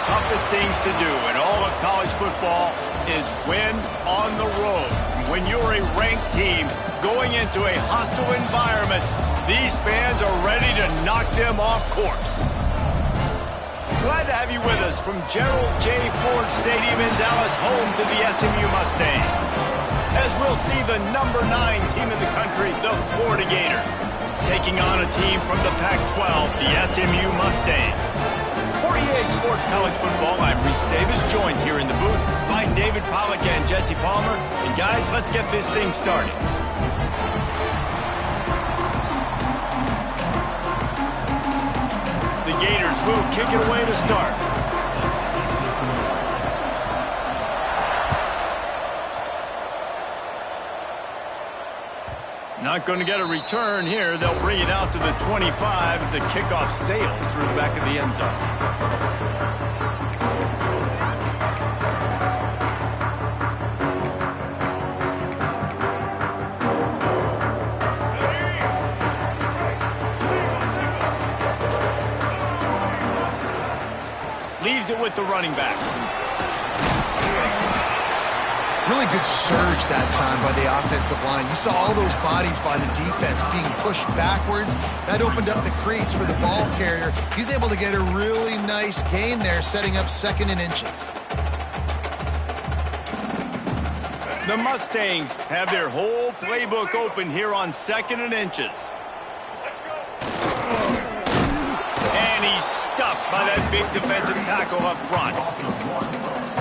toughest things to do in all of college football is win on the road. When you're a ranked team going into a hostile environment, these fans are ready to knock them off course. Glad to have you with us from Gerald J. Ford Stadium in Dallas, home to the SMU Mustangs. As we'll see the number 9 team in the country, the Florida Gators, taking on a team from the Pac-12, the SMU Mustangs. For EA Sports College Football, I'm Reese Davis, joined here in the booth by David Pollack and Jesse Palmer. And guys, let's get this thing started. The Gators will kick it away to start. Not going to get a return here. They'll bring it out to the 25 as the kickoff sails through the back of the end zone. Leaves it with the running back. Really good surge that time by the offensive line. You saw all those bodies by the defense being pushed backwards. That opened up the crease for the ball carrier. He's able to get a really nice gain there, setting up 2nd and inches. The Mustangs have their whole playbook open here on 2nd and inches. And he's stuffed by that big defensive tackle up front.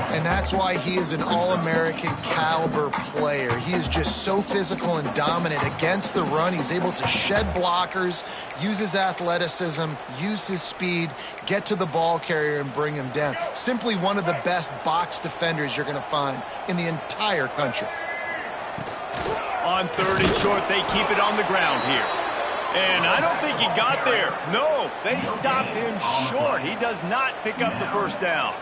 And that's why he is an All-American caliber player. He is just so physical and dominant against the run. He's able to shed blockers, use his athleticism, use his speed, get to the ball carrier and bring him down. Simply one of the best box defenders you're going to find in the entire country. On 3rd and short, they keep it on the ground here. And I don't think he got there. No, they stopped him short. He does not pick up the first down.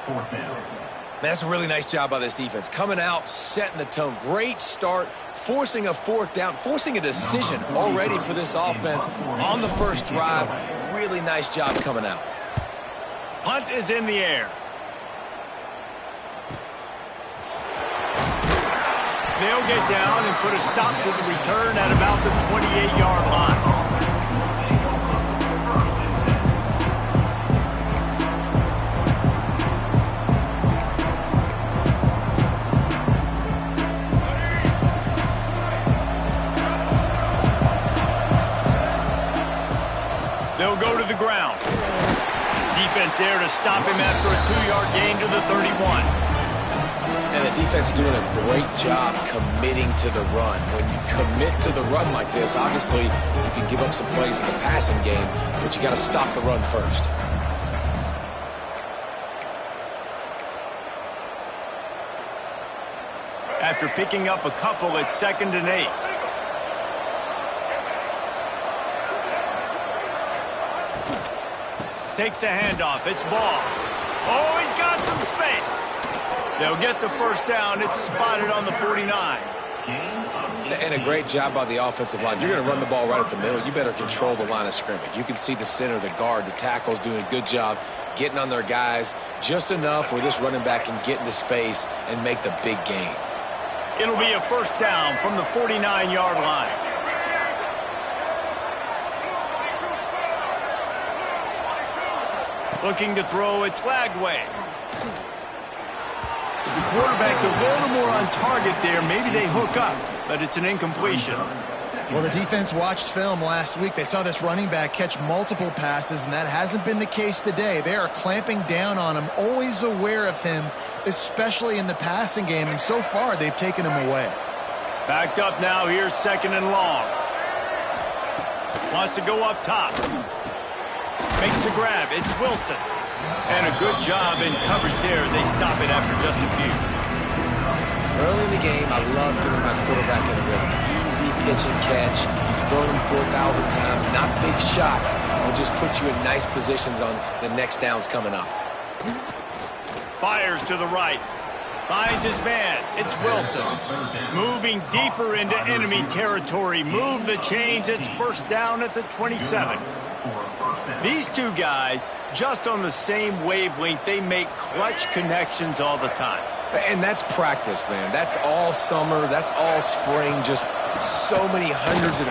That's a really nice job by this defense. Coming out, setting the tone. Great start, forcing a 4th down, forcing a decision already for this offense on the first drive. Really nice job coming out. Punt is in the air. They'll get down and put a stop to the return at about the 28-yard line. They'll go to the ground. Defense there to stop him after a 2-yard gain to the 31. And the defense doing a great job committing to the run. When you commit to the run like this, obviously you can give up some plays in the passing game, but you got to stop the run first. After picking up a couple, it's 2nd and 8. Takes the handoff. It's Ball. Oh, he's got some space. They'll get the first down. It's spotted on the 49. And a great job by the offensive line. If you're going to run the ball right at the middle, you better control the line of scrimmage. You can see the center, the guard, the tackles doing a good job getting on their guys just enough where this running back can get into space and make the big gain. It'll be a first down from the 49-yard line. Looking to throw, it's Lagway. If the quarterback's a little more on target there, maybe they hook up, but it's an incompletion. Well, the defense watched film last week. They saw this running back catch multiple passes, and that hasn't been the case today. They are clamping down on him, always aware of him, especially in the passing game, and so far they've taken him away. Backed up now, here's 2nd and long. Wants to go up top. Makes the grab, it's Wilson. And a good job in coverage there. They stop it after just a few. Early in the game, I love getting my quarterback in a rhythm. Easy pitch and catch. You've thrown him 4,000 times. Not big shots. Will just put you in nice positions on the next downs coming up. Fires to the right. Finds his man. It's Wilson. Moving deeper into enemy territory. Move the chains. It's first down at the 27. These two guys, just on the same wavelength, they make clutch connections all the time. And that's practice, man. That's all summer. That's all spring. Just so many hundreds and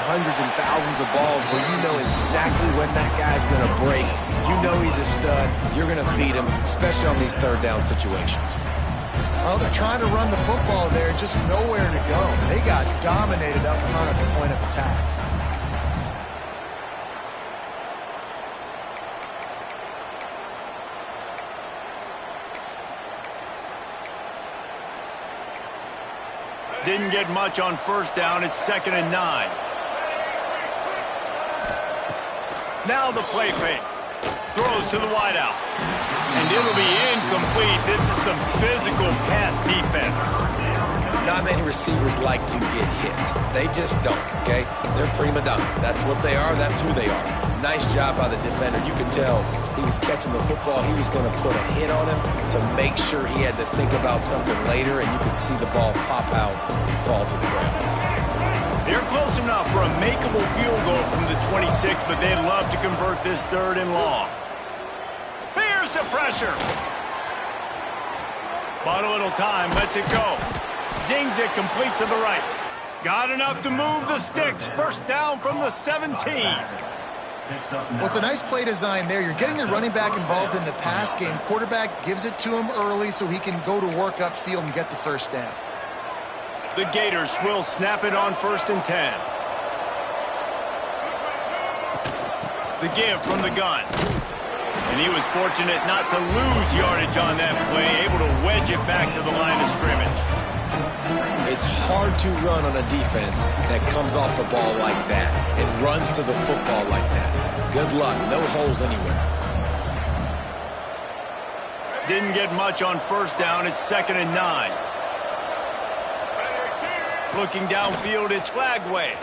thousands of balls where you know exactly when that guy's going to break. You know he's a stud. You're going to feed him, especially on these third down situations. Well, they're trying to run the football there, just nowhere to go. They got dominated up front at the point of attack. Didn't get much on first down. It's 2nd and 9. Now the play fake. Throws to the wideout. And it'll be incomplete. This is some physical pass defense. Not many receivers like to get hit. They just don't, okay? They're prima donnas. That's what they are. That's who they are. Nice job by the defender. You can tell he was catching the football. He was going to put a hit on him to make sure he had to think about something later, and you could see the ball pop out and fall to the ground. They're close enough for a makeable field goal from the 26, but they'd love to convert this 3rd and long. Here's the pressure. Bought a little time, lets it go. Zings it complete to the right. Got enough to move the sticks. First down from the 17. Well, it's a nice play design there. You're getting the running back involved in the pass game. Quarterback gives it to him early so he can go to work upfield and get the first down. The Gators will snap it on 1st and 10. The give from the gun. And he was fortunate not to lose yardage on that play, able to wedge it back to the line of scrimmage. It's hard to run on a defense that comes off the ball like that and runs to the football like that. Good luck. No holes anywhere. Didn't get much on first down. It's 2nd and 9. Looking downfield, it's Flagway.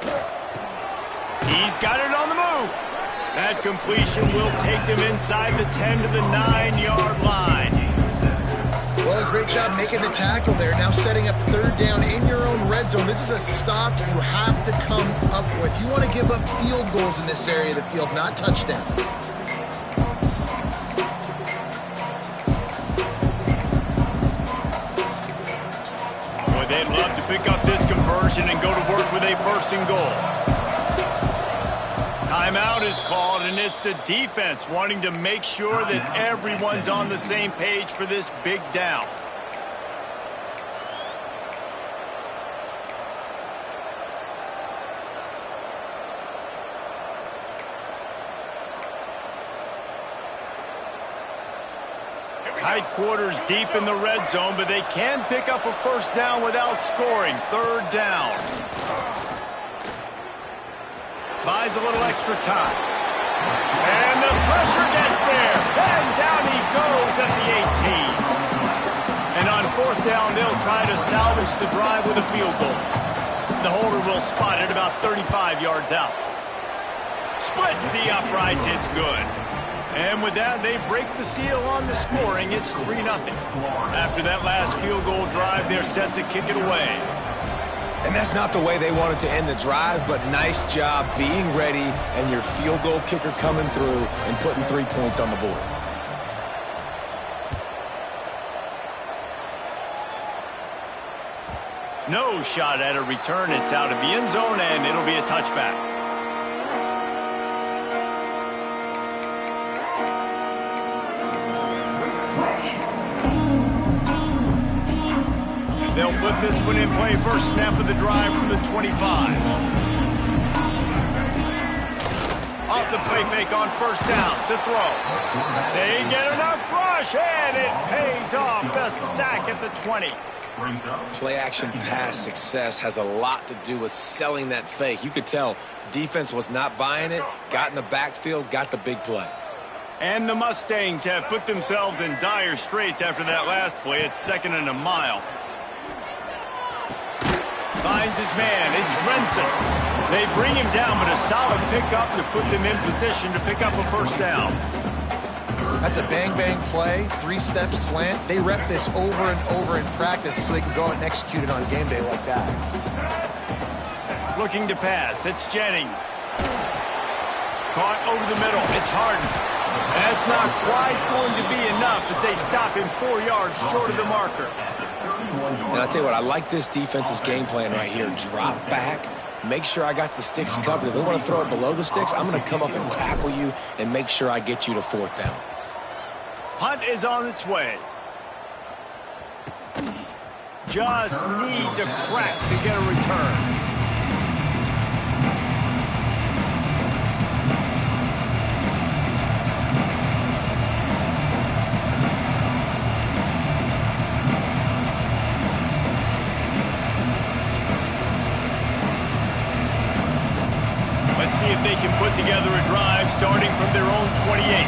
He's got it on the move. That completion will take them inside the 10 to the 9-yard line. Well, great job making the tackle there. Now setting up 3rd down in your own red zone. This is a stop you have to come up with. You want to give up field goals in this area of the field, not touchdowns. Boy, they'd love to pick up this conversion and go to work with a 1st and goal. Timeout is called, and it's the defense wanting to make sure that everyone's on the same page for this big down. Tight quarters deep in the red zone, but they can pick up a first down without scoring. 3rd down. Buys a little extra time. And the pressure gets there. And down he goes at the 18. And on 4th down, they'll try to salvage the drive with a field goal. The holder will spot it about 35 yards out. Splits the uprights. It's good. And with that, they break the seal on the scoring. It's 3-0. After that last field goal drive, they're set to kick it away. And that's not the way they wanted to end the drive, but nice job being ready and your field goal kicker coming through and putting 3 points on the board. No shot at a return. It's out of the end zone, and it'll be a touchback. They'll put this one in play. First snap of the drive from the 25. Off the play fake on first down to throw. They get enough rush, and it pays off. The sack at the 20. Play action pass success has a lot to do with selling that fake. You could tell defense was not buying it, got in the backfield, got the big play. And the Mustangs have put themselves in dire straits after that last play. It's 2nd and a mile. Finds his man. It's Brinson. They bring him down, but a solid pickup to put them in position to pick up a first down. That's a bang-bang play, three-step slant. They rep this over and over in practice so they can go out and execute it on game day like that. Looking to pass. It's Jennings. Caught over the middle. It's Harden. That's not quite going to be enough as they stop him 4 yards short of the marker. And I'll tell you what, I like this defense's game plan right here. Drop back. Make sure I got the sticks covered. If they want to throw it below the sticks, I'm going to come up and tackle you and make sure I get you to 4th down. Punt is on its way. Just needs a crack to get a return. Let's see if they can put together a drive starting from their own 28.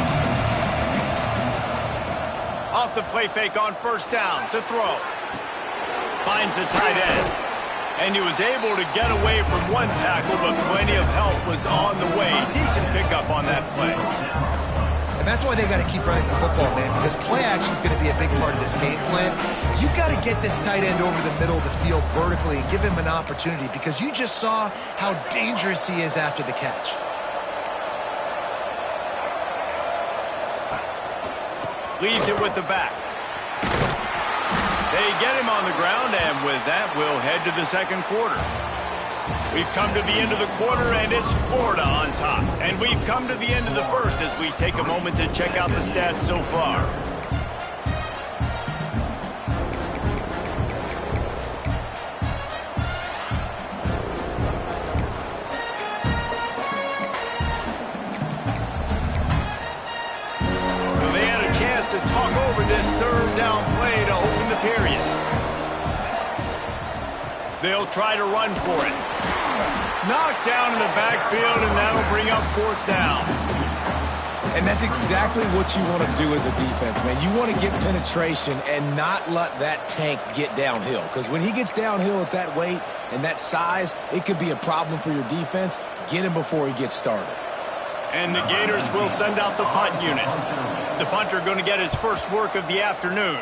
Off the play fake on 1st down to throw. Finds the tight end. And he was able to get away from one tackle, but plenty of help was on the way. Decent pickup on that play. And that's why they got to keep running the football, man, because play action is going to be a big part of this game plan. You've got to get this tight end over the middle of the field vertically and give him an opportunity, because you just saw how dangerous he is after the catch. Leaves it with the back. They get him on the ground, and with that, we'll head to the 2nd quarter. We've come to the end of the quarter, and it's Florida on top. And we've come to the end of the 1st as we take a moment to check out the stats so far. So they had a chance to talk over this 3rd down play to open the period. They'll try to run for it. Knocked down in the backfield, and that'll bring up 4th down. And that's exactly what you want to do as a defense, man. You want to get penetration and not let that tank get downhill. Because when he gets downhill at that weight and that size, it could be a problem for your defense. Get him before he gets started. And the Gators will send out the punt unit. The punter going to get his first work of the afternoon.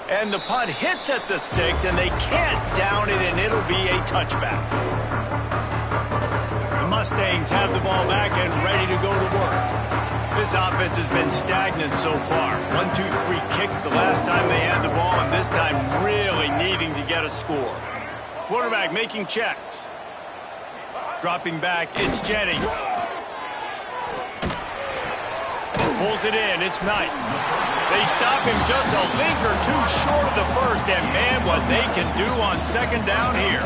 And the punt hits at the 6, and they can't down it, and it'll be a touchback. The Mustangs have the ball back and ready to go to work. This offense has been stagnant so far. 1-2-3 kick the last time they had the ball, and this time really needing to get a score. Quarterback making checks. Dropping back, it's Jennings. Pulls it in, it's Knight. They stop him just a link or two short of the 1st, and man, what they can do on 2nd down here.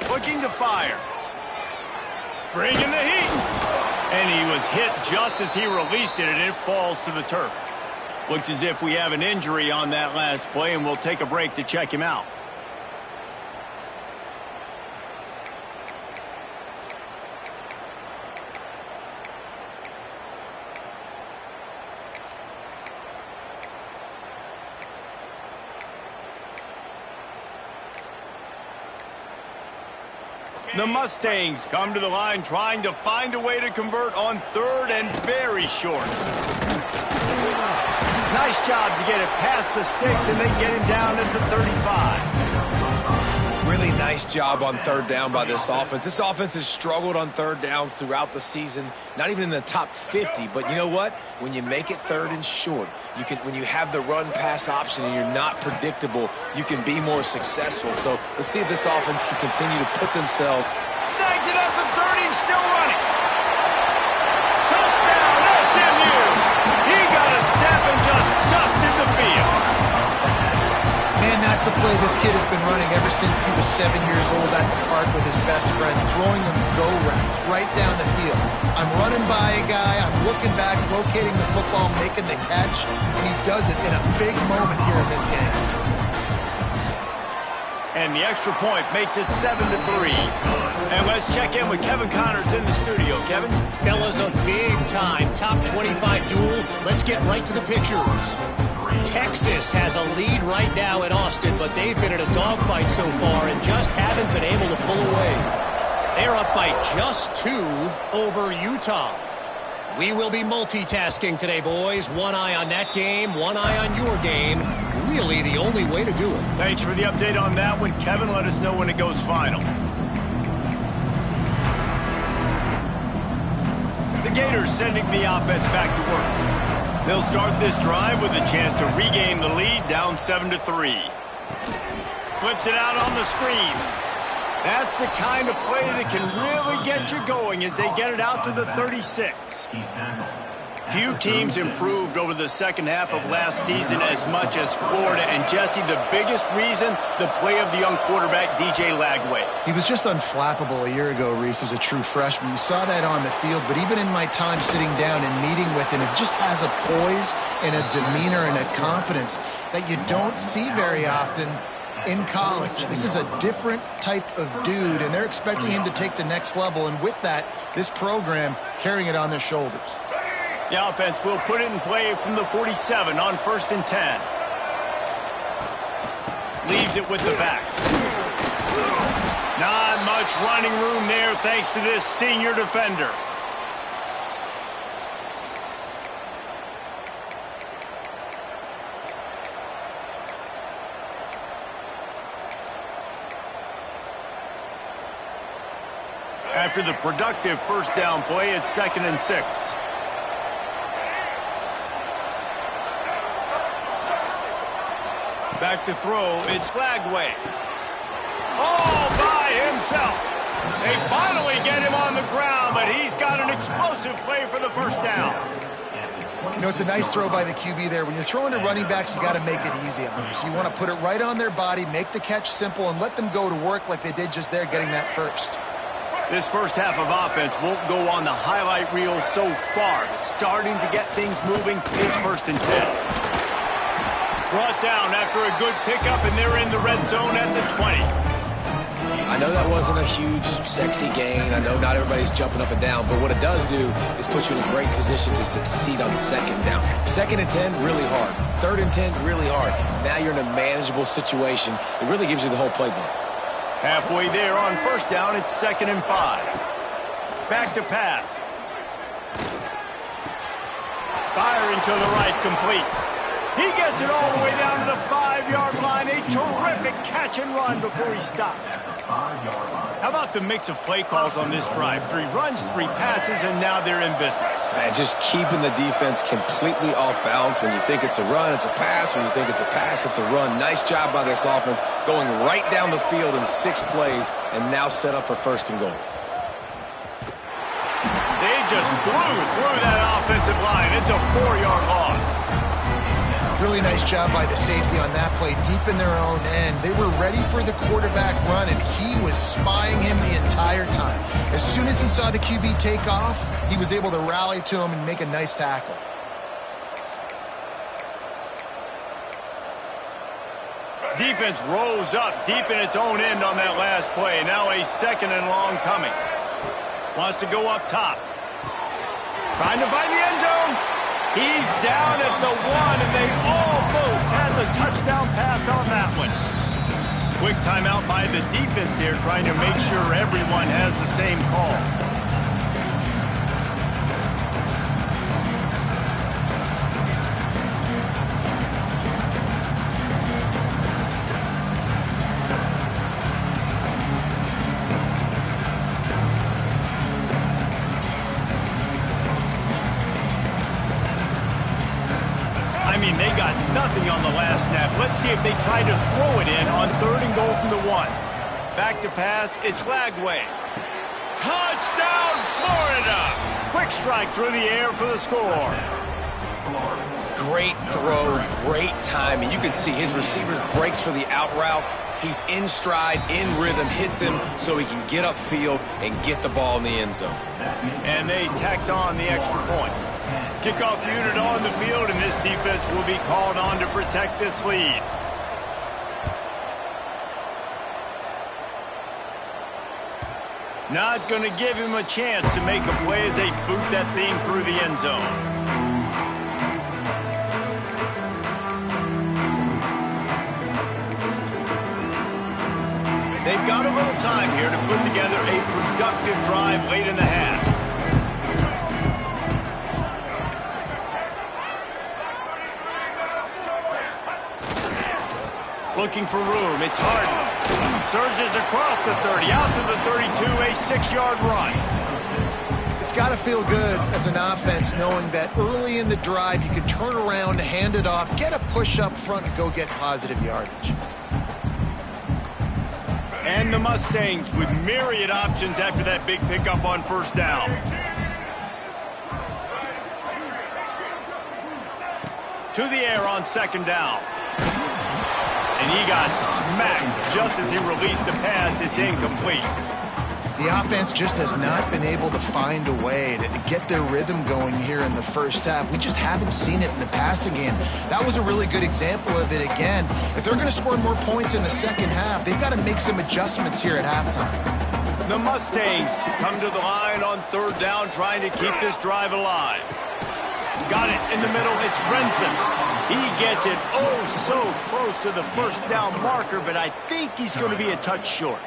Looking to fire. Bringing the heat. And he was hit just as he released it, and it falls to the turf. Looks as if we have an injury on that last play, and we'll take a break to check him out. The Mustangs come to the line trying to find a way to convert on 3rd and very short. Nice job to get it past the sticks, and they get him down at the 35. Really nice job on 3rd down by this offense. This offense has struggled on 3rd downs throughout the season, not even in the top 50. But you know what? When you make it 3rd and short, you can. When you have the run-pass option and you're not predictable, you can be more successful. So let's see if this offense can continue to put themselves. Snags it at the 30 and still running. Touchdown, SMU! He got a step and just dusted the field. Man, that's a play this kid has been running ever since he was 7 years old at the park with his best friend, throwing him go routes right down the field. I'm running by a guy, I'm looking back, locating the football, making the catch, and he does it in a big moment here in this game. And the extra point makes it 7-3. And let's check in with Kevin Connors in the studio. Kevin? Fellas, a big-time top 25 duel. Let's get right to the pictures. Texas has a lead right now in Austin, but they've been in a dogfight so far and just haven't been able to pull away. They're up by just 2 over Utah. We will be multitasking today, boys. One eye on that game, one eye on your game. Really the only way to do it. Thanks for the update on that one, Kevin. Let us know when it goes final. The Gators sending the offense back to work. They'll start this drive with a chance to regain the lead, down 7-3. Flips it out on the screen. That's the kind of play that can really get you going as they get it out to the 36. Few teams improved over the second half of last season as much as Florida. And, Jesse, the biggest reason, the play of the young quarterback, DJ Lagway. He was just unflappable a year ago, Reese, as a true freshman. You saw that on the field, but even in my time sitting down and meeting with him, he just has a poise and a demeanor and a confidence that you don't see very often in college. This is a different type of dude, and they're expecting him to take the next level. And with that, this program carrying it on their shoulders. The offense will put it in play from the 47 on 1st and 10. Leaves it with the back. Not much running room there thanks to this senior defender. After the productive first down play, it's 2nd and 6. Back to throw, it's Lagway. All by himself. They finally get him on the ground, but he's got an explosive play for the first down. You know, it's a nice throw by the QB there. When you're throwing to running backs, you got to make it easy on them. So you want to put it right on their body, make the catch simple, and let them go to work like they did just there, getting that first. This first half of offense won't go on the highlight reel so far, but starting to get things moving. It's 1st and 10. Brought down after a good pickup, and they're in the red zone at the 20. I know that wasn't a huge, sexy gain. I know not everybody's jumping up and down, but what it does do is put you in a great position to succeed on 2nd down. 2nd and 10, really hard. 3rd and 10, really hard. Now you're in a manageable situation. It really gives you the whole playbook. Halfway there on 1st down, it's 2nd and 5. Back to pass. Firing to the right, complete. He gets it all the way down to the 5-yard line. A terrific catch and run before he stopped. How about the mix of play calls on this drive? 3 runs, 3 passes, and now they're in business. And just keeping the defense completely off balance. When you think it's a run, it's a pass. When you think it's a pass, it's a run. Nice job by this offense, going right down the field in 6 plays, and now set up for 1st and goal. They just blew through that offensive line. It's a 4-yard loss. Really nice job by the safety on that play, deep in their own end. They were ready for the quarterback run, and he was spying him the entire time. As soon as he saw the QB take off, he was able to rally to him and make a nice tackle. Defense rose up deep in its own end on that last play. Now a 2nd and long coming. Wants to go up top. Trying to find the end zone. He's down at the 1, and they almost had the touchdown pass on that one. Quick timeout by the defense here, trying to make sure everyone has the same call. They got nothing on the last snap. Let's see if they try to throw it in on 3rd and goal from the 1. Back to pass, it's Lagway. Touchdown, Florida! Quick strike through the air for the score. Great throw, great timing. You can see his receiver breaks for the out route. He's in stride, in rhythm, hits him so he can get upfield and get the ball in the end zone. And they tacked on the extra point. Kickoff unit on the field, and this defense will be called on to protect this lead. Not going to give him a chance to make a play as they boot that thing through the end zone. They've got a little time here to put together a productive drive late in the half. Looking for room. It's Harden. Surges across the 30, out to the 32, a 6-yard run. It's got to feel good as an offense knowing that early in the drive you can turn around, hand it off, get a push up front, and go get positive yardage. And the Mustangs with myriad options after that big pickup on first down. To the air on second down. And he got smacked just as he released the pass. It's incomplete. The offense just has not been able to find a way to get their rhythm going here in the first half. We just haven't seen it in the passing game. That was a really good example of it again. If they're going to score more points in the second half, they've got to make some adjustments here at halftime. The Mustangs come to the line on third down, trying to keep this drive alive. Got it in the middle. It's Brinson. He gets it oh so close to the first down marker, but I think he's going to be a touch short.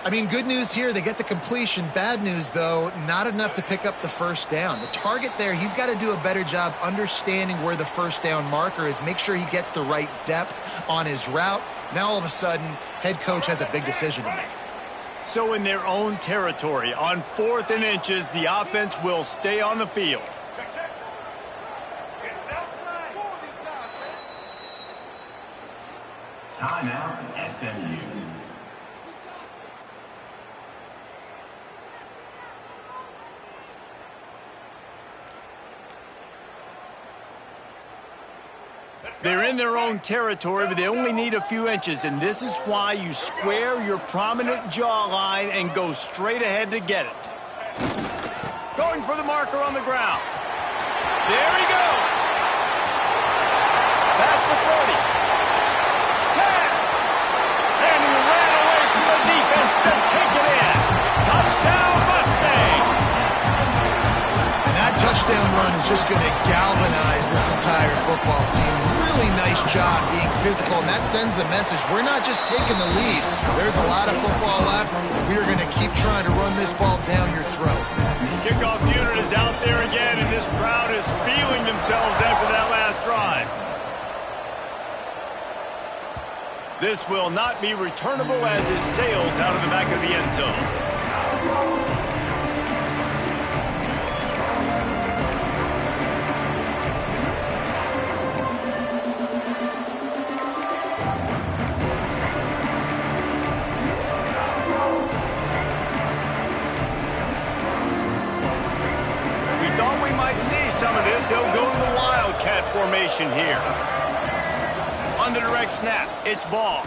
I mean, good news here, they get the completion. Bad news, though, not enough to pick up the first down. The target there, he's got to do a better job understanding where the first down marker is, make sure he gets the right depth on his route. Now, all of a sudden, head coach has a big decision to make. So in their own territory, on 4th and inches, the offense will stay on the field. Timeout, SMU. They're in their own territory, but they only need a few inches, and this is why you square your prominent jawline and go straight ahead to get it. Going for the marker on the ground. There he goes. Past the 30. 10. And he ran away from the defense to take it in. Touchdown, Mustangs. And that touchdown run is just going to galvanize this entire football team. Really nice job being physical, and that sends a message. We're not just taking the lead. There's a lot of football left. We are going to keep trying to run this ball down your throat. Kickoff unit is out there again, and this crowd is feeling themselves after that last drive. This will not be returnable as it sails out of the back of the end zone. Some of this, they'll go to the Wildcat formation here. On the direct snap, it's ball.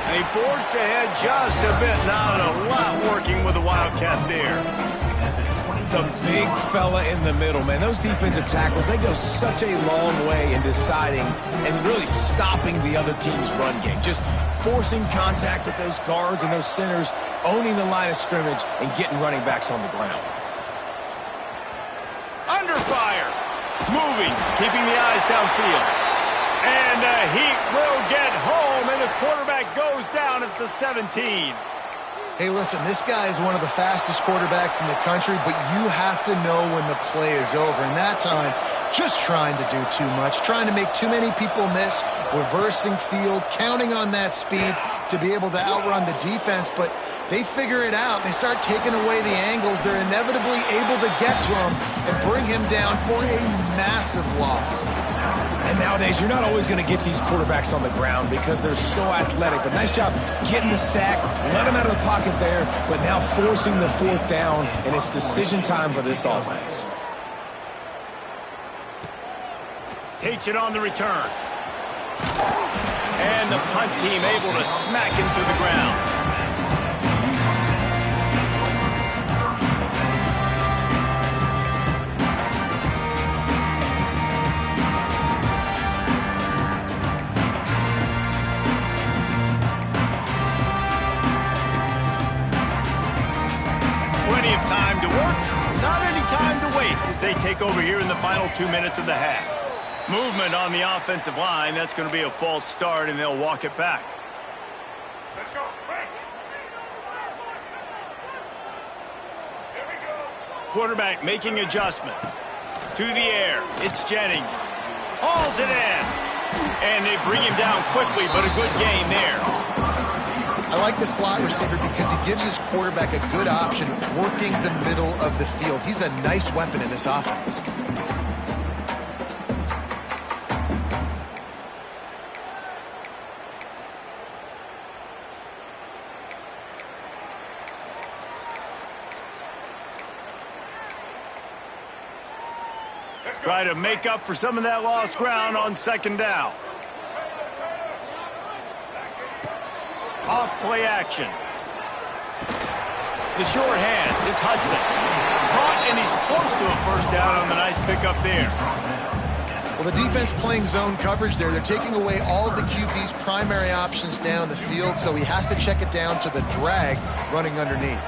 And he forged ahead just a bit. Not a lot working with the Wildcat there. The big fella in the middle, man. Those defensive tackles, they go such a long way in deciding and really stopping the other team's run game. Just forcing contact with those guards and those centers, owning the line of scrimmage, and getting running backs on the ground. Under fire. Moving, keeping the eyes downfield. And the Heat will get home, and the quarterback goes down at the 17. Hey, listen, this guy is one of the fastest quarterbacks in the country, but you have to know when the play is over. And that time, just trying to do too much, trying to make too many people miss, reversing field, counting on that speed to be able to outrun the defense. But they figure it out. They start taking away the angles. They're inevitably able to get to him and bring him down for a massive loss. And nowadays, you're not always going to get these quarterbacks on the ground because they're so athletic. But nice job getting the sack, let him out of the pocket there, but now forcing the 4th down, and it's decision time for this offense. Takes it on the return. And the punt team able to smack him to the ground. Plenty of time to work, not any time to waste as they take over here in the final 2 minutes of the half. Movement on the offensive line. That's going to be a false start, and they'll walk it back. Quarterback making adjustments. To the air. It's Jennings. Hauls it in. And they bring him down quickly, but a good gain there. I like the slot receiver because he gives his quarterback a good option working the middle of the field. He's a nice weapon in this offense. Try to make up for some of that lost ground on second down. Off play action. The short hands. It's Hudson. Caught, and he's close to a first down on the nice pickup there. Well, the defense playing zone coverage there. They're taking away all of the QB's primary options down the field, so he has to check it down to the drag running underneath.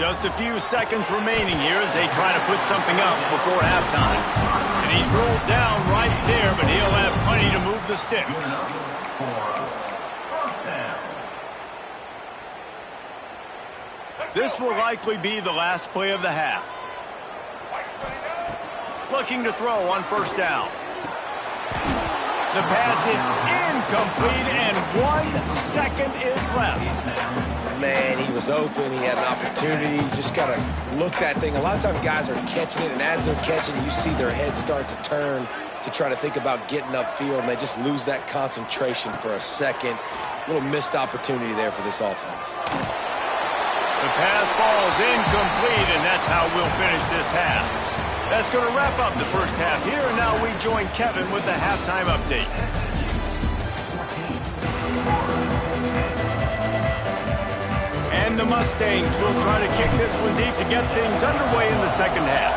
Just a few seconds remaining here as they try to put something up before halftime. And he's rolled down right there, but he'll have plenty to move the sticks. This will likely be the last play of the half. Looking to throw on first down. The pass is incomplete, and 1 second is left. Man, he was open. He had an opportunity. You just got to look that thing. A lot of times guys are catching it, and as they're catching it, you see their head start to turn to try to think about getting upfield, and they just lose that concentration for a second. A little missed opportunity there for this offense. The pass falls incomplete, and that's how we'll finish this half. That's going to wrap up the first half here, and now we join Kevin with the halftime update. And the Mustangs will try to kick this one deep to get things underway in the second half.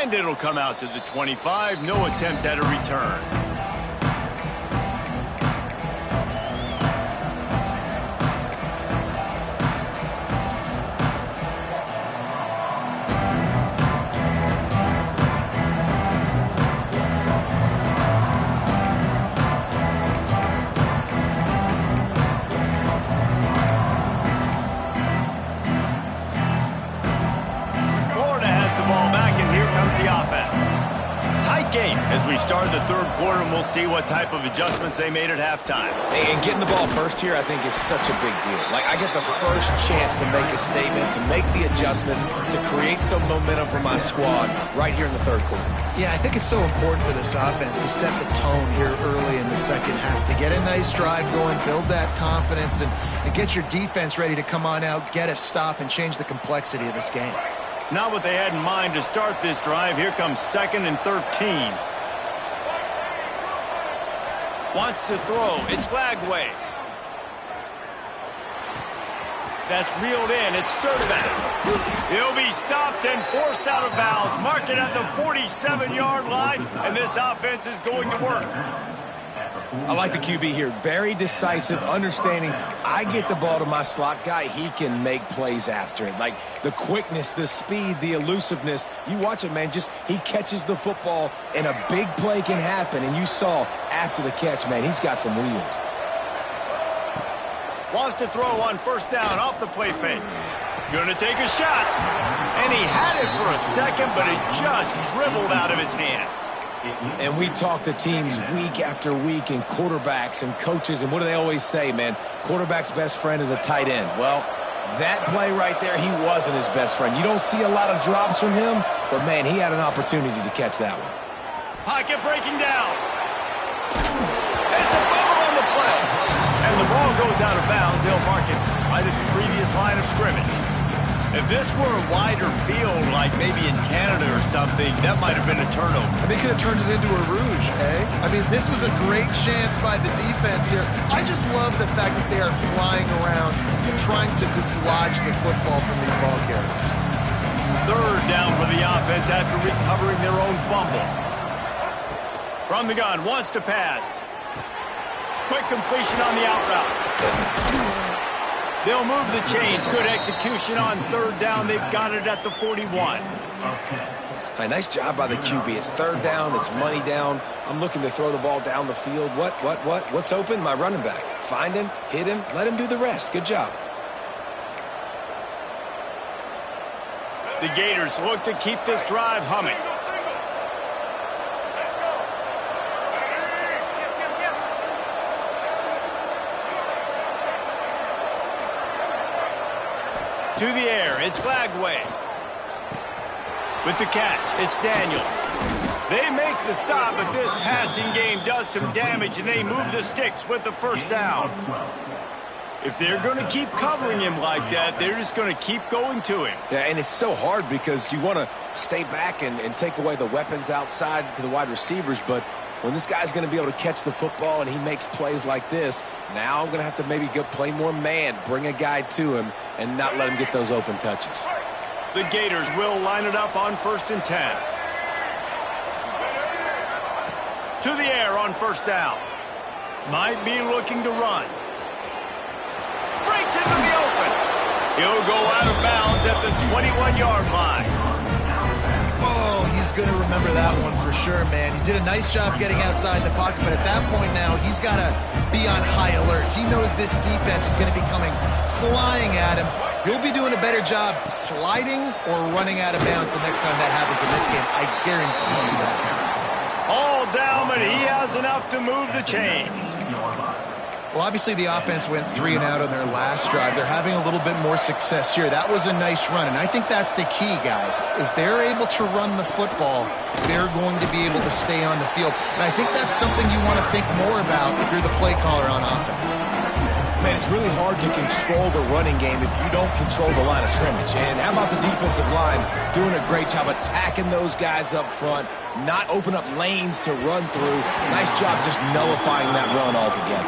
And it'll come out to the 25. No attempt at a return. As we start the third quarter, and we'll see what type of adjustments they made at halftime. And getting the ball first here, I think, is such a big deal. Like, I get the first chance to make a statement, to make the adjustments, to create some momentum for my squad right here in the third quarter. Yeah, I think it's so important for this offense to set the tone here early in the second half, to get a nice drive going, build that confidence, and get your defense ready to come on out, get a stop, and change the complexity of this game. Not what they had in mind to start this drive. Here comes 2nd and 13. Wants to throw. It's Lagway. That's reeled in. It's Sturdivant. He'll be stopped and forced out of bounds. Marked it at the 47-yard line, and this offense is going to work. I like the QB here. Very decisive, understanding I get the ball to my slot guy, he can make plays after it. Like the quickness, the speed, the elusiveness. You watch it, man. Just he catches the football and a big play can happen. And you saw after the catch, man, he's got some wheels. Wants to throw on first down off the play fake. Going to take a shot. And he had it for a second, but it just dribbled out of his hands. And we talk to teams week after week and quarterbacks and coaches, and what do they always say, man? Quarterback's best friend is a tight end. Well, that play right there, he wasn't his best friend. You don't see a lot of drops from him, but, man, he had an opportunity to catch that one. Pocket breaking down. It's a fumble on the play. And the ball goes out of bounds. They'll mark it right at the previous line of scrimmage. If this were a wider field, like maybe in Canada or something, that might have been a turnover. They could have turned it into a rouge, eh? I mean, this was a great chance by the defense here. I just love the fact that they are flying around and trying to dislodge the football from these ball carriers. Third down for the offense after recovering their own fumble. From the gun, wants to pass. Quick completion on the out route. They'll move the chains. Good execution on third down. They've got it at the 41. Hey, nice job by the QB. It's third down. It's money down. I'm looking to throw the ball down the field. What's open? My running back. Find him, hit him, let him do the rest. Good job. The Gators look to keep this drive humming. To the air, it's Glagway. With the catch, it's Daniels. They make the stop, but this passing game does some damage, and they move the sticks with the first down. If they're going to keep covering him like that, they're just going to keep going to him. Yeah, and it's so hard because you want to stay back and take away the weapons outside to the wide receivers, but when this guy's going to be able to catch the football and he makes plays like this, now I'm going to have to maybe go play more man, bring a guy to him, and not let him get those open touches. The Gators will line it up on 1st and 10. To the air on first down. Might be looking to run. Breaks into the open. He'll go out of bounds at the 21-yard line. Oh, he's going to remember that one for sure, man. He did a nice job getting outside the pocket, but at that point now, he's got to be on high alert. He knows this defense is going to be coming flying at him. He'll be doing a better job sliding or running out of bounds the next time that happens in this game. I guarantee you that. All down, but he has enough to move the chains. Well, obviously the offense went 3 and out on their last drive. They're having a little bit more success here. That was a nice run, and I think that's the key, guys. If they're able to run the football, they're going to be able to stay on the field. And I think that's something you want to think more about if you're the play caller on offense. Man, it's really hard to control the running game if you don't control the line of scrimmage. And how about the defensive line doing a great job attacking those guys up front, not open up lanes to run through. Nice job just nullifying that run altogether.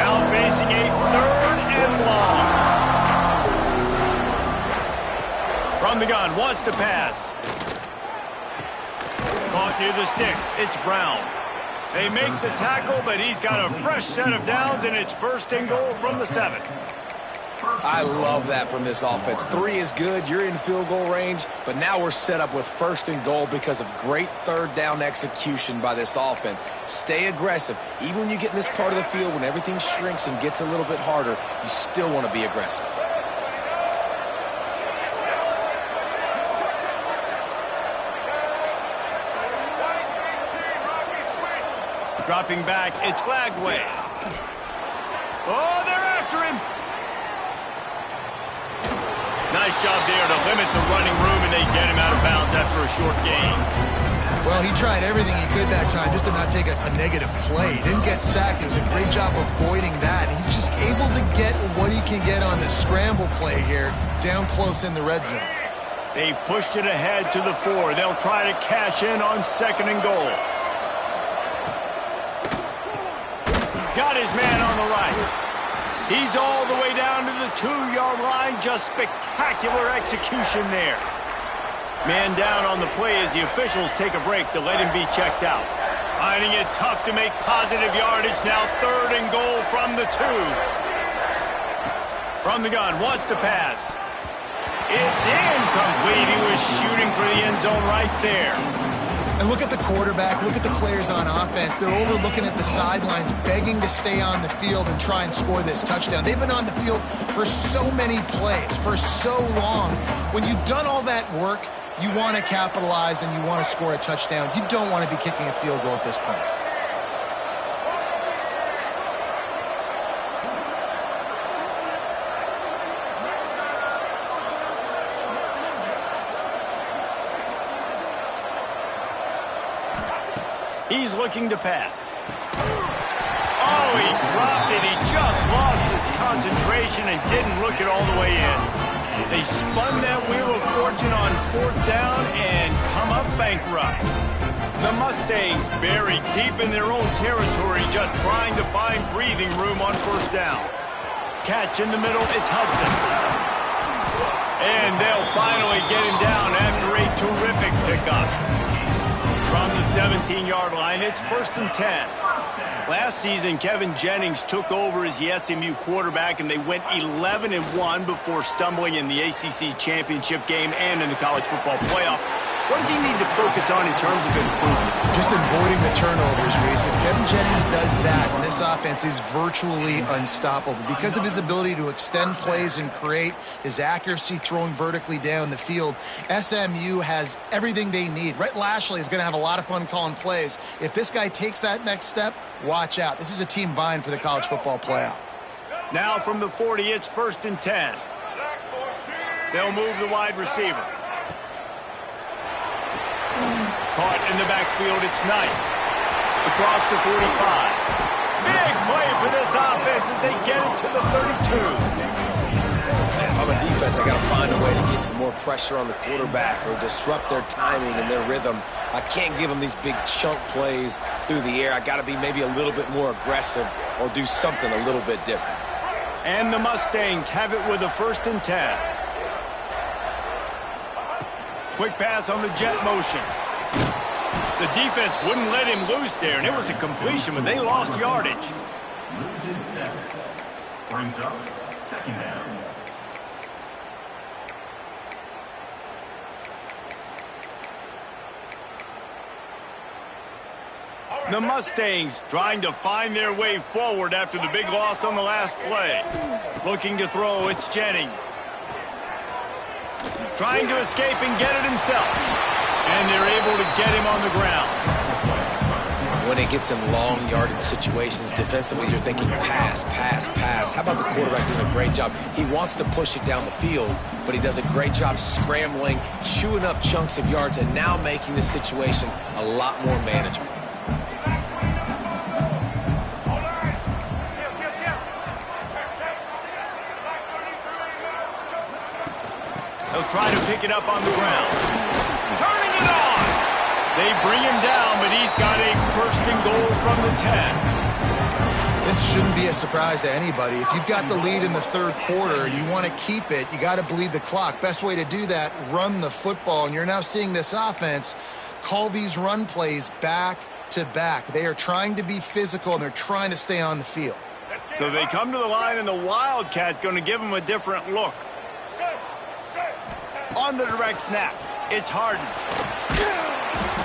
Now facing a 3rd and long. From the gun, wants to pass. Caught near the sticks. It's Brown. They make the tackle, but he's got a fresh set of downs, and it's 1st and goal from the 7. I love that from this offense. 3 is good. You're in field goal range, but now we're set up with 1st and goal because of great third down execution by this offense. Stay aggressive. Even when you get in this part of the field, when everything shrinks and gets a little bit harder, you still want to be aggressive. Dropping back, it's Glagway. Oh, they're after him. Nice job there to limit the running room, and they get him out of bounds after a short gain. Well, he tried everything he could that time just to not take a negative play. He didn't get sacked. It was a great job avoiding that. He's just able to get what he can get on the scramble play here, down close in the red zone. They've pushed it ahead to the 4. They'll try to cash in on 2nd and goal. Got his man on the right. He's all the way down to the 2-yard line. Just spectacular execution there. Man down on the play as the officials take a break to let him be checked out. Finding it tough to make positive yardage. Now 3rd and goal from the 2. From the gun, wants to pass. It's incomplete. He was shooting for the end zone right there. And look at the quarterback, look at the players on offense. They're overlooking at the sidelines, begging to stay on the field and try and score this touchdown. They've been on the field for so many plays, for so long. When you've done all that work, you want to capitalize and you want to score a touchdown. You don't want to be kicking a field goal at this point. He's looking to pass. Oh, he dropped it. He just lost his concentration and didn't look it all the way in. They spun that wheel of fortune on 4th down and come up bankrupt. The Mustangs buried deep in their own territory, just trying to find breathing room on 1st down. Catch in the middle, it's Hudson. And they'll finally get him down after a terrific pickup. 17-yard line. It's 1st and 10. Last season, Kevin Jennings took over as the SMU quarterback, and they went 11-1 before stumbling in the ACC championship game and in the college football playoff. What does he need to focus on in terms of improvement? Just avoiding the turnovers, Reese. If Kevin Jennings does that, and this offense is virtually unstoppable because of his ability to extend plays and create, his accuracy throwing vertically down the field, SMU has everything they need. Rhett Lashley is going to have a lot of fun calling plays. If this guy takes that next step, watch out. This is a team vying for the college football playoff. Now from the 40, it's 1st and 10. They'll move the wide receiver. Caught in the backfield, it's Knight. Across the 45. Big play for this offense as they get it to the 32. Man, if I'm a defense, I got to find a way to get some more pressure on the quarterback or disrupt their timing and their rhythm. I can't give them these big chunk plays through the air. I got to be maybe a little bit more aggressive or do something a little bit different. And the Mustangs have it with a 1st and 10. Quick pass on the jet motion. The defense wouldn't let him loose there, and it was a completion, but they lost yardage. Loses 7. Brings up 2nd down. The Mustangs trying to find their way forward after the big loss on the last play. Looking to throw, it's Jennings. Trying to escape and get it himself. And they're able to get him on the ground. When it gets in long yardage situations, defensively, you're thinking pass, pass, pass. How about the quarterback doing a great job? He wants to push it down the field, but he does a great job scrambling, chewing up chunks of yards, and now making the situation a lot more manageable. They'll try to pick it up on the ground. Turning it on! They bring him down, but he's got a 1st and goal from the 10. This shouldn't be a surprise to anybody. If you've got the lead in the 3rd quarter and you want to keep it, you got to bleed the clock. Best way to do that, run the football. And you're now seeing this offense call these run plays back to back. They are trying to be physical, and they're trying to stay on the field. So they come to the line, and the Wildcat going to give them a different look. On the direct snap, it's Harden.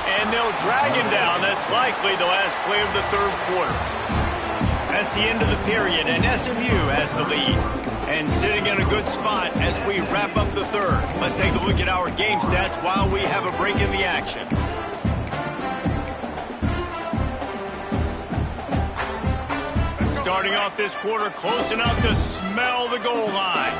And they'll drag him down. That's likely the last play of the 3rd quarter. That's the end of the period, and SMU has the lead. And sitting in a good spot as we wrap up the 3rd. Let's take a look at our game stats while we have a break in the action. Starting off this quarter, close enough to smell the goal line.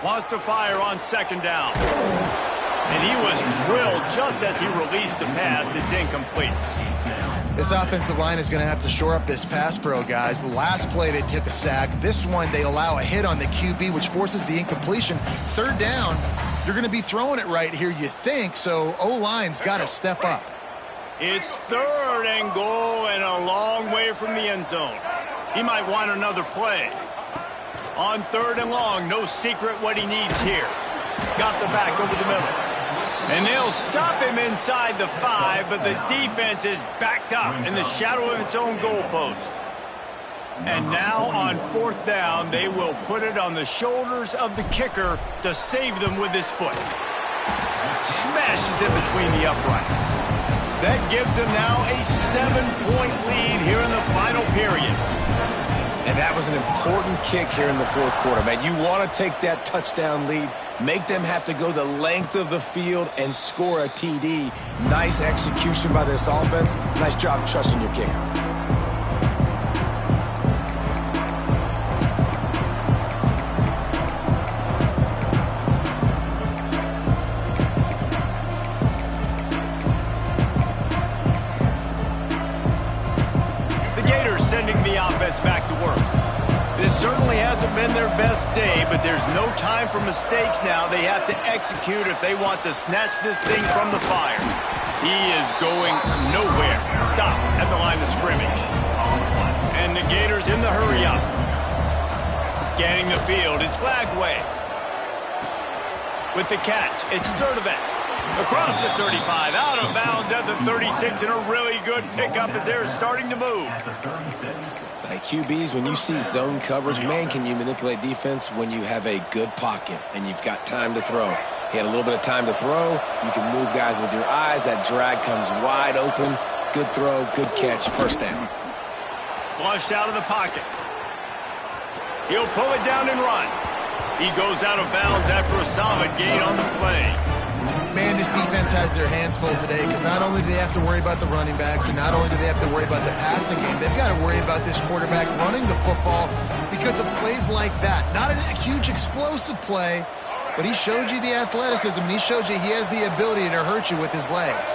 Wants to fire on 2nd down. And he was drilled just as he released the pass. It's incomplete. This offensive line is going to have to shore up this pass pro, guys. The last play, they took a sack. This one, they allow a hit on the QB, which forces the incompletion. 3rd down, you're going to be throwing it right here, you think, so O-line's got to step up. It's 3rd and goal and a long way from the end zone. He might want another play. On 3rd and long, no secret what he needs here. Got the back over the middle. And they'll stop him inside the 5, but the defense is backed up in the shadow of its own goalpost. And now on 4th down, they will put it on the shoulders of the kicker to save them with his foot. Smashes it between the uprights. That gives them now a 7-point lead here in the final period. And that was an important kick here in the 4th quarter, man. You want to take that touchdown lead, make them have to go the length of the field and score a TD. Nice execution by this offense. Nice job trusting your kicker. Sending the offense back to work. This certainly hasn't been their best day, but there's no time for mistakes now. They have to execute if they want to snatch this thing from the fire. He is going nowhere. Stop at the line of scrimmage. And the Gators in the hurry up. Scanning the field, it's Glagway. With the catch, it's Sturdivant. Across the 35, out of bounds at the 36, and a really good pickup as they're starting to move. Like QBs, when you see zone coverage, man, can you manipulate defense when you have a good pocket and you've got time to throw. He had a little bit of time to throw. You can move guys with your eyes. That drag comes wide open. Good throw, good catch, first down. Flushed out of the pocket. He'll pull it down and run. He goes out of bounds after a solid gain on the play. Man, this defense has their hands full today because not only do they have to worry about the running backs and not only do they have to worry about the passing game, they've got to worry about this quarterback running the football because of plays like that. Not a huge explosive play, but he showed you the athleticism. He showed you he has the ability to hurt you with his legs.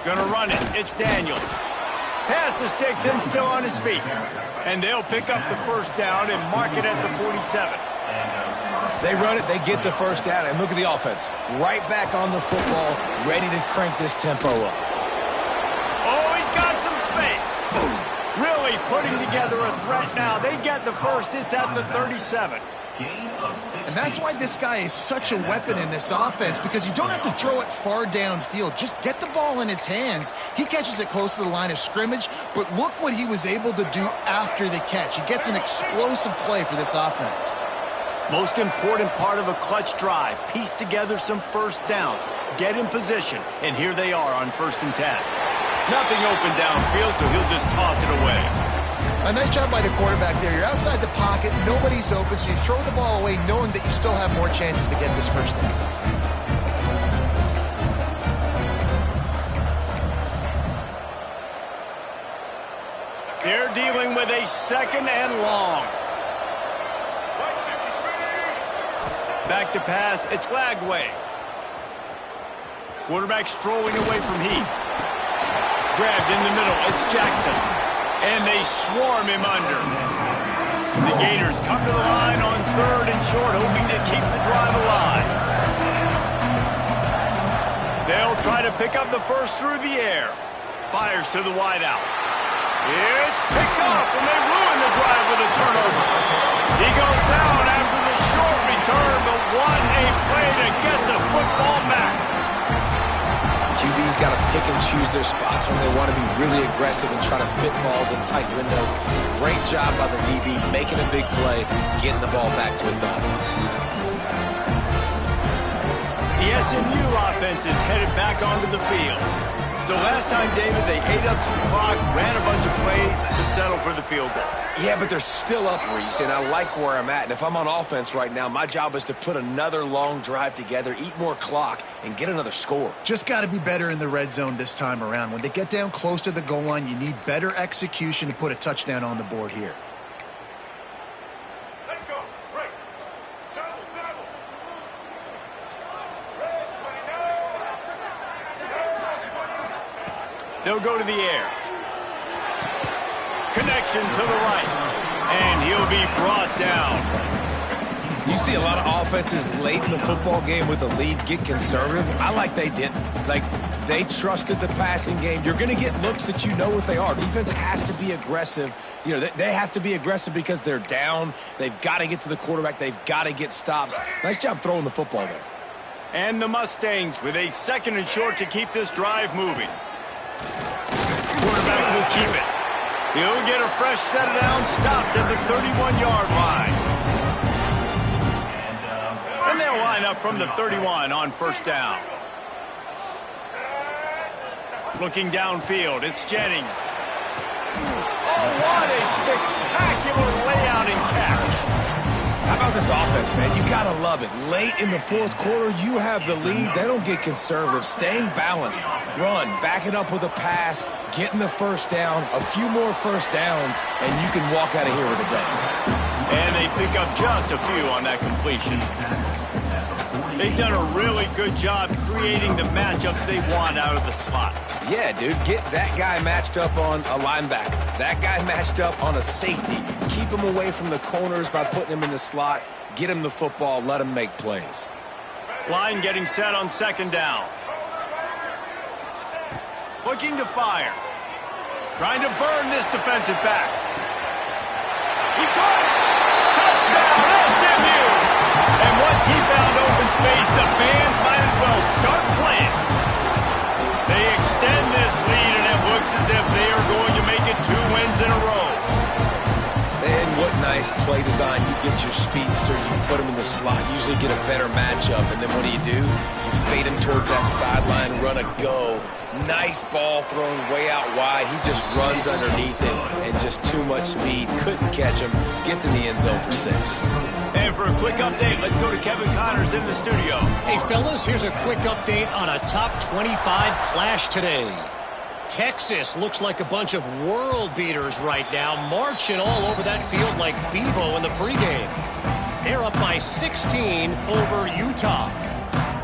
Gonna run it. It's Daniels. Pass the sticks and still on his feet. And they'll pick up the first down and mark it at the 47. They run it, they get the first down, and look at the offense. Right back on the football, ready to crank this tempo up. Oh, he's got some space. Really putting together a threat now. They get the first. It's at the 37. And that's why this guy is such a weapon in this offense, because you don't have to throw it far downfield. Just get the ball in his hands. He catches it close to the line of scrimmage, but look what he was able to do after the catch. He gets an explosive play for this offense. Most important part of a clutch drive. Piece together some first downs. Get in position. And here they are on 1st and 10. Nothing open downfield, so he'll just toss it away. A nice job by the quarterback there. You're outside the pocket. Nobody's open, so you throw the ball away knowing that you still have more chances to get this first down. They're dealing with a 2nd and long. Back to pass, it's Lagway. Quarterback strolling away from Heath. Grabbed in the middle, it's Jackson. And they swarm him under. The Gators come to the line on 3rd and short, hoping to keep the drive alive. They'll try to pick up the first through the air. Fires to the wideout. It's picked off, and they ruin the drive with a turnover. He goes down after the short return, but what a play to get the football back. QB's got to pick and choose their spots when they want to be really aggressive and try to fit balls in tight windows. Great job by the DB, making a big play, getting the ball back to its offense. The SMU offense is headed back onto the field. So last time, David, they ate up some clock, ran a bunch of plays, but settled for the field goal. Yeah, but they're still up, Reese, and I like where I'm at. And if I'm on offense right now, my job is to put another long drive together, eat more clock, and get another score. Just got to be better in the red zone this time around. When they get down close to the goal line, you need better execution to put a touchdown on the board here. Let's go. Break. Double. They'll go to the air. Connection to the right. And he'll be brought down. You see a lot of offenses late in the football game with a lead get conservative. I like they didn't. Like, they trusted the passing game. You're going to get looks that you know what they are. Defense has to be aggressive. You know, they have to be aggressive because they're down. They've got to get to the quarterback. They've got to get stops. Nice job throwing the football there. And the Mustangs with a 2nd and short to keep this drive moving. Quarterback will keep it. He'll get a fresh set down, stopped at the 31-yard line. And they'll line up from the 31 on 1st down. Looking downfield, it's Jennings. Oh, what a spectacular layout and catch. How about this offense, man? You got to love it. Late in the 4th quarter, you have the lead. They don't get conservative. Staying balanced. Run, back it up with a pass, getting the first down, a few more first downs, and you can walk out of here with a dub. And they pick up just a few on that completion. They've done a really good job creating the matchups they want out of the slot. Yeah, dude, get that guy matched up on a linebacker. That guy matched up on a safety. Keep him away from the corners by putting him in the slot. Get him the football. Let him make plays. Line getting set on 2nd down. Looking to fire. Trying to burn this defensive back. He caught it. Touchdown, SMU. And once he found open space, the fans might as well start playing. They extend this lead, and it looks as if they are going to make it 2 wins in a row. And what nice play design. You get your speedster, you put him in the slot, usually get a better matchup, and then what do? You fade him towards that sideline, run a go. Nice ball thrown way out wide. He just runs underneath it, and just too much speed. Couldn't catch him. Gets in the end zone for 6. And for a quick update, let's go to Kevin Connors in the studio. Hey, fellas, here's a quick update on a top 25 clash today. Texas looks like a bunch of world beaters right now, marching all over that field like Bevo in the pregame. They're up by 16 over Utah.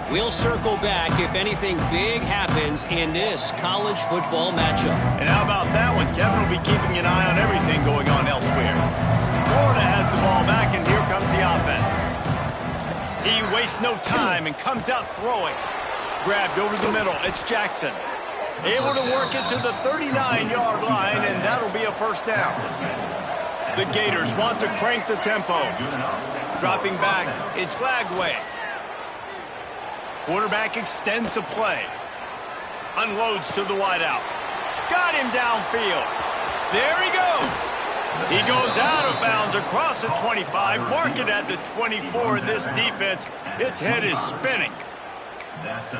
We'll circle back if anything big happens in this college football matchup. And how about that one? Kevin will be keeping an eye on everything going on elsewhere. Florida has the ball back, and here comes the offense. He wastes no time and comes out throwing. Grabbed over the middle. It's Jackson. Able to work it to the 39-yard line, and that'll be a first down. The Gators want to crank the tempo. Dropping back, it's Lagway. Quarterback extends the play. Unloads to the wideout. Got him downfield. There he goes. He goes out of bounds across the 25. Mark it at the 24. This defense, its head is spinning.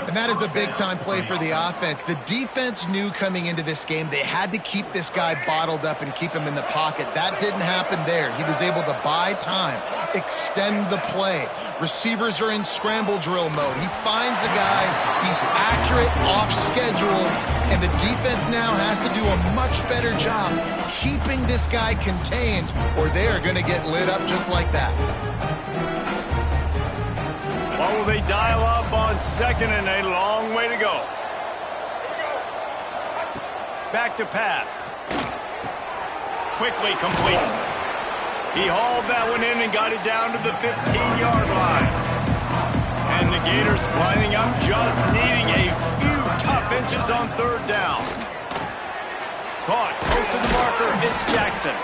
And that is a big-time play for the offense. The defense knew coming into this game they had to keep this guy bottled up and keep him in the pocket. That didn't happen there. He was able to buy time, extend the play. Receivers are in scramble drill mode. He finds a guy. He's accurate, off schedule, and the defense now has to do a much better job keeping this guy contained, or they're going to get lit up just like that. What will they dial up on 2nd and a long way to go? Back to pass. Quickly complete. He hauled that one in and got it down to the 15-yard line. And the Gators lining up, just needing a few tough inches on 3rd down. Caught, close to the marker, it's Jackson.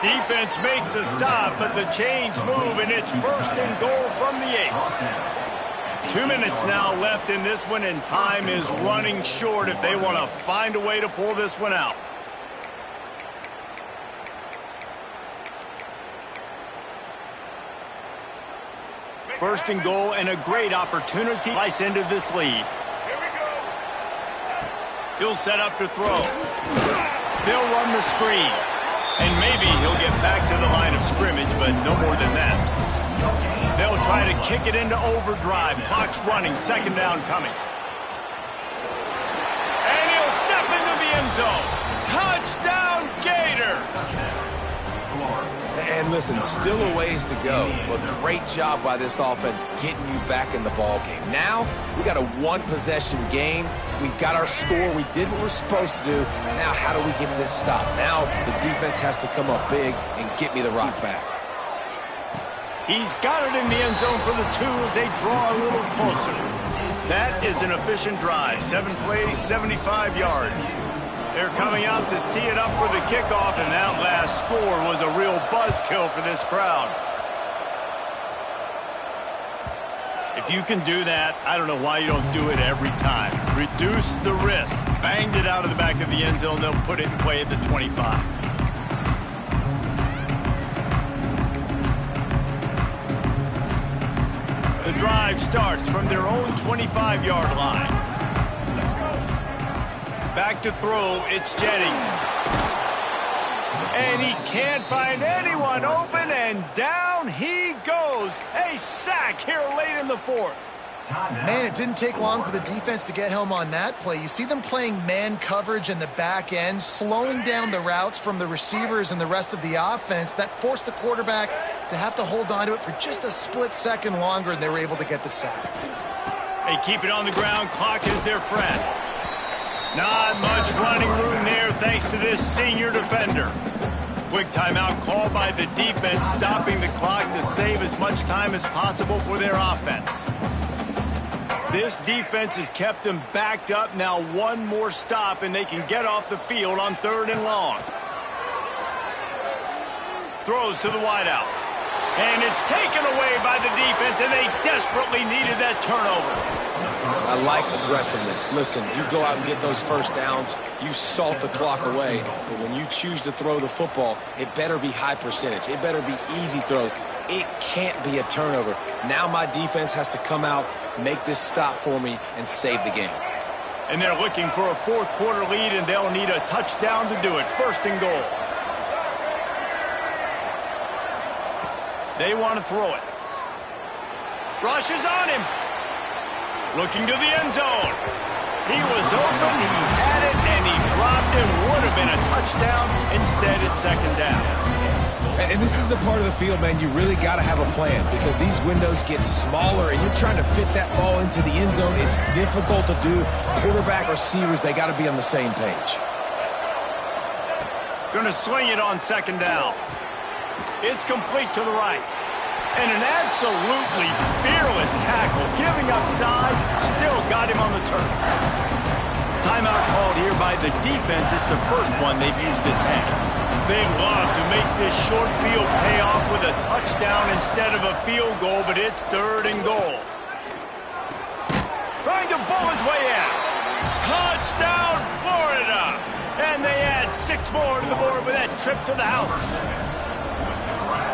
Defense makes a stop, but the chains move, and it's 1st and goal from the 8. 2 minutes now left in this one, and time is running short if they want to find a way to pull this one out. First and goal, and a great opportunity to slice into this lead. He'll set up to throw. They'll run the screen. And maybe he'll get back to the line of scrimmage, but no more than that. They'll try to kick it into overdrive. Clock's running. 2nd down coming. And he'll step into the end zone. Touchdown, Gators! And listen, still a ways to go, but great job by this offense getting you back in the ball game. Now, we got a 1-possession game. We got our score. We did what we're supposed to do. Now, how do we get this stopped? Now, the defense has to come up big and get me the rock back. He's got it in the end zone for the 2 as they draw a little closer. That is an efficient drive. 7 plays, 75 yards. They're coming out to tee it up for the kickoff, and that last score was a real buzzkill for this crowd. If you can do that, I don't know why you don't do it every time. Reduce the risk. Banged it out of the back of the end zone. They'll put it in play at the 25. The drive starts from their own 25-yard line. Back to throw, it's Jennings. And he can't find anyone open, and down he goes. A sack here late in the 4th. Man, it didn't take long for the defense to get home on that play. You see them playing man coverage in the back end, slowing down the routes from the receivers and the rest of the offense. That forced the quarterback to have to hold on to it for just a split second longer, and they were able to get the sack. They keep it on the ground. Clock is their friend. Not much running room there thanks to this senior defender. Quick timeout called by the defense, stopping the clock to save as much time as possible for their offense. This defense has kept them backed up. Now 1 more stop, and they can get off the field on 3rd and long. Throws to the wideout. And it's taken away by the defense, and they desperately needed that turnover. I like aggressiveness. Listen, you go out and get those first downs, you salt the clock away, but when you choose to throw the football, it better be high percentage. It better be easy throws. It can't be a turnover. Now my defense has to come out, make this stop for me, and save the game. And they're looking for a fourth quarter lead, and they'll need a touchdown to do it. First and goal. They want to throw it. Rush is on him. Looking to the end zone. He was open, he had it, and he dropped it. Would have been a touchdown. Instead, it's second down. And this is the part of the field, man, you really got to have a plan because these windows get smaller and you're trying to fit that ball into the end zone. It's difficult to do. Quarterback, receivers, they got to be on the same page. Going to swing it on second down. It's complete to the right. And an absolutely fearless tackle, giving up size, still got him on the turf. Timeout called here by the defense. It's the first one they've used this half. They'd love to make this short field pay off with a touchdown instead of a field goal, but it's third and goal. Trying to bull his way out. Touchdown, Florida! And they add 6 more to the board with that trip to the house.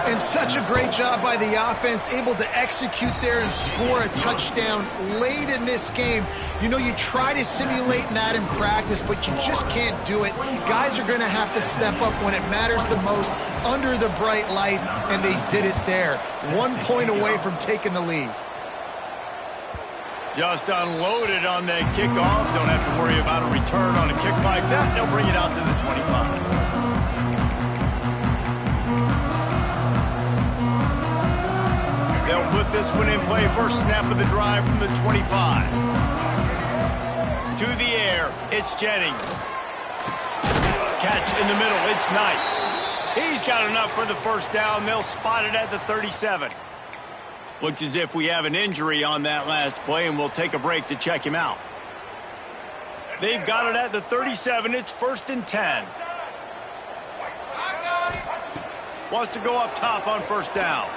And such a great job by the offense, able to execute there and score a touchdown late in this game. You know, you try to simulate that in practice, but you just can't do it. Guys are going to have to step up when it matters the most under the bright lights, and they did it there. 1 point away from taking the lead. Just unloaded on that kickoff. Don't have to worry about a return on a kick like that. They'll bring it out to the 25. They'll put this one in play. First snap of the drive from the 25. To the air, it's Jennings. Catch in the middle, it's Knight. He's got enough for the first down. They'll spot it at the 37. Looks as if we have an injury on that last play, and we'll take a break to check him out. They've got it at the 37. It's first and 10. Wants to go up top on first down.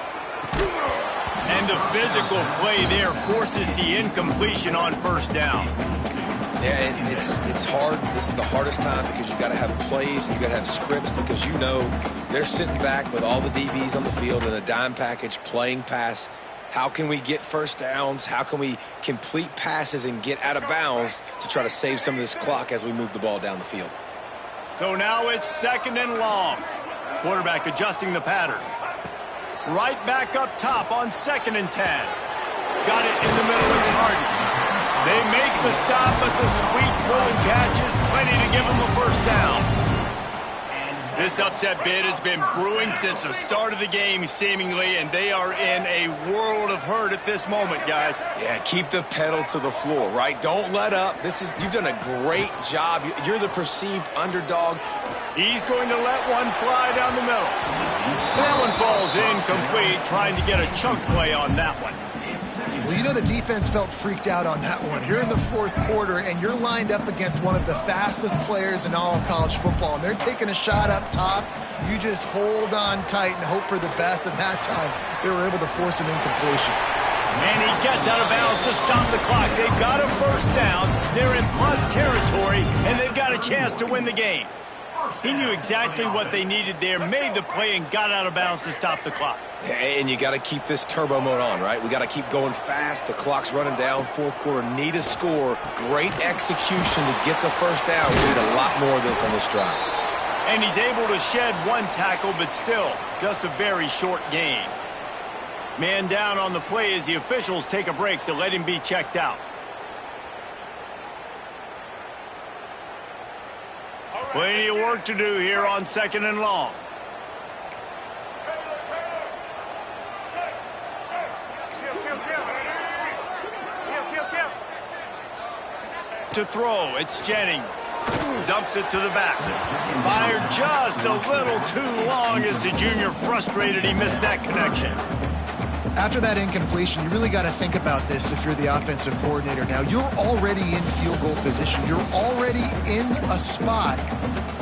And the physical play there forces the incompletion on first down. Yeah, it's hard. This is the hardest time because you got to have plays and you got to have scripts because you know they're sitting back with all the DBs on the field in a dime package playing pass. How can we get first downs? How can we complete passes and get out of bounds to try to save some of this clock as we move the ball down the field? So now it's second and long. Quarterback adjusting the pattern. Right back up top on second and 10. Got it in the middle, it's Harden. They make the stop, but the sweet throwing catch is plenty to give them the first down. This upset bid has been brewing since the start of the game, seemingly, and they are in a world of hurt at this moment, guys. Yeah, keep the pedal to the floor, right? Don't let up. You've done a great job. You're the perceived underdog. He's going to let one fly down the middle. That one falls incomplete, trying to get a chunk play on that one. Well, you know the defense felt freaked out on that one. You're in the fourth quarter, and you're lined up against one of the fastest players in all of college football, and they're taking a shot up top. You just hold on tight and hope for the best, and that time they were able to force an incompletion. And he gets out of bounds to stop the clock. They've got a first down. They're in plus territory, and they've got a chance to win the game. He knew exactly what they needed there, made the play, and got out of bounds to stop the clock. And you got to keep this turbo mode on, right? We got to keep going fast. The clock's running down. Fourth quarter, need a score. Great execution to get the first down. We need a lot more of this on this drive. And he's able to shed one tackle, but still, just a very short gain. Man down on the play as the officials take a break to let him be checked out. Plenty of work to do here on second and long. To throw, it's Jennings. Dumps it to the back. Fired just a little too long as the junior frustrated he missed that connection. After that incompletion, you really got to think about this if you're the offensive coordinator. Now, you're already in field goal position. You're already in a spot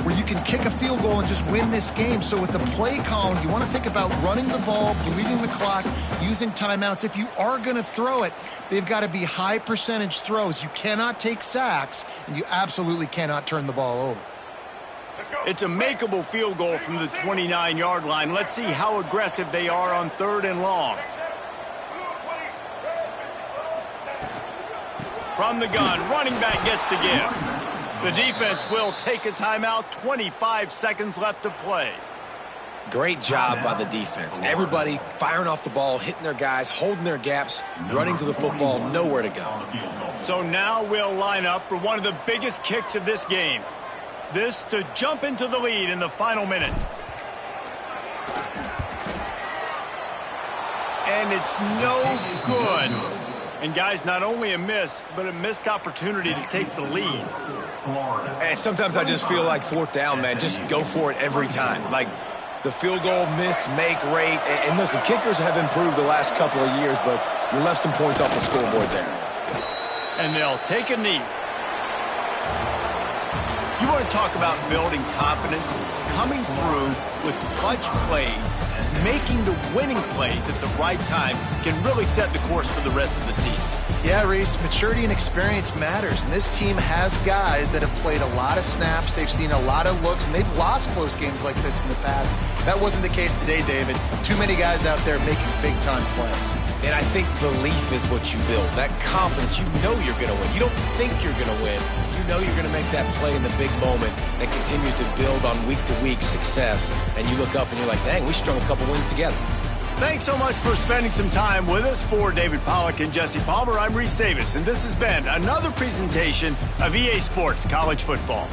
where you can kick a field goal and just win this game. So with the play calling, you want to think about running the ball, bleeding the clock, using timeouts. If you are going to throw it, they've got to be high percentage throws. You cannot take sacks, and you absolutely cannot turn the ball over. It's a makeable field goal from the 29-yard line. Let's see how aggressive they are on 3rd and long. From the gun, running back gets to give. The defense will take a timeout. 25 seconds left to play. Great job by the defense. Everybody firing off the ball, hitting their guys, holding their gaps, running to the football, nowhere to go. So now we'll line up for one of the biggest kicks of this game. This to jump into the lead in the final minute. And it's no good. And guys, not only a miss, but a missed opportunity to take the lead. And sometimes I just feel like 4th down, man. Just go for it every time. Like the field goal miss-make rate. And listen, kickers have improved the last couple of years, but you left some points off the scoreboard there. And they'll take a knee. You want to talk about building confidence? Coming through with clutch plays, making the winning plays at the right time can really set the course for the rest of the season. Yeah, Reese, maturity and experience matters, and this team has guys that have played a lot of snaps, they've seen a lot of looks, and they've lost close games like this in the past. That wasn't the case today, David. Too many guys out there making big-time plays. And I think belief is what you build. That confidence, you know you're going to win. You don't think you're going to win. You know you're going to make that play in the big moment that continues to build on week-to-week success. And you look up and you're like, dang, we strung a couple wins together. Thanks so much for spending some time with us. For David Pollack and Jesse Palmer, I'm Reese Davis, and this has been another presentation of EA Sports College Football.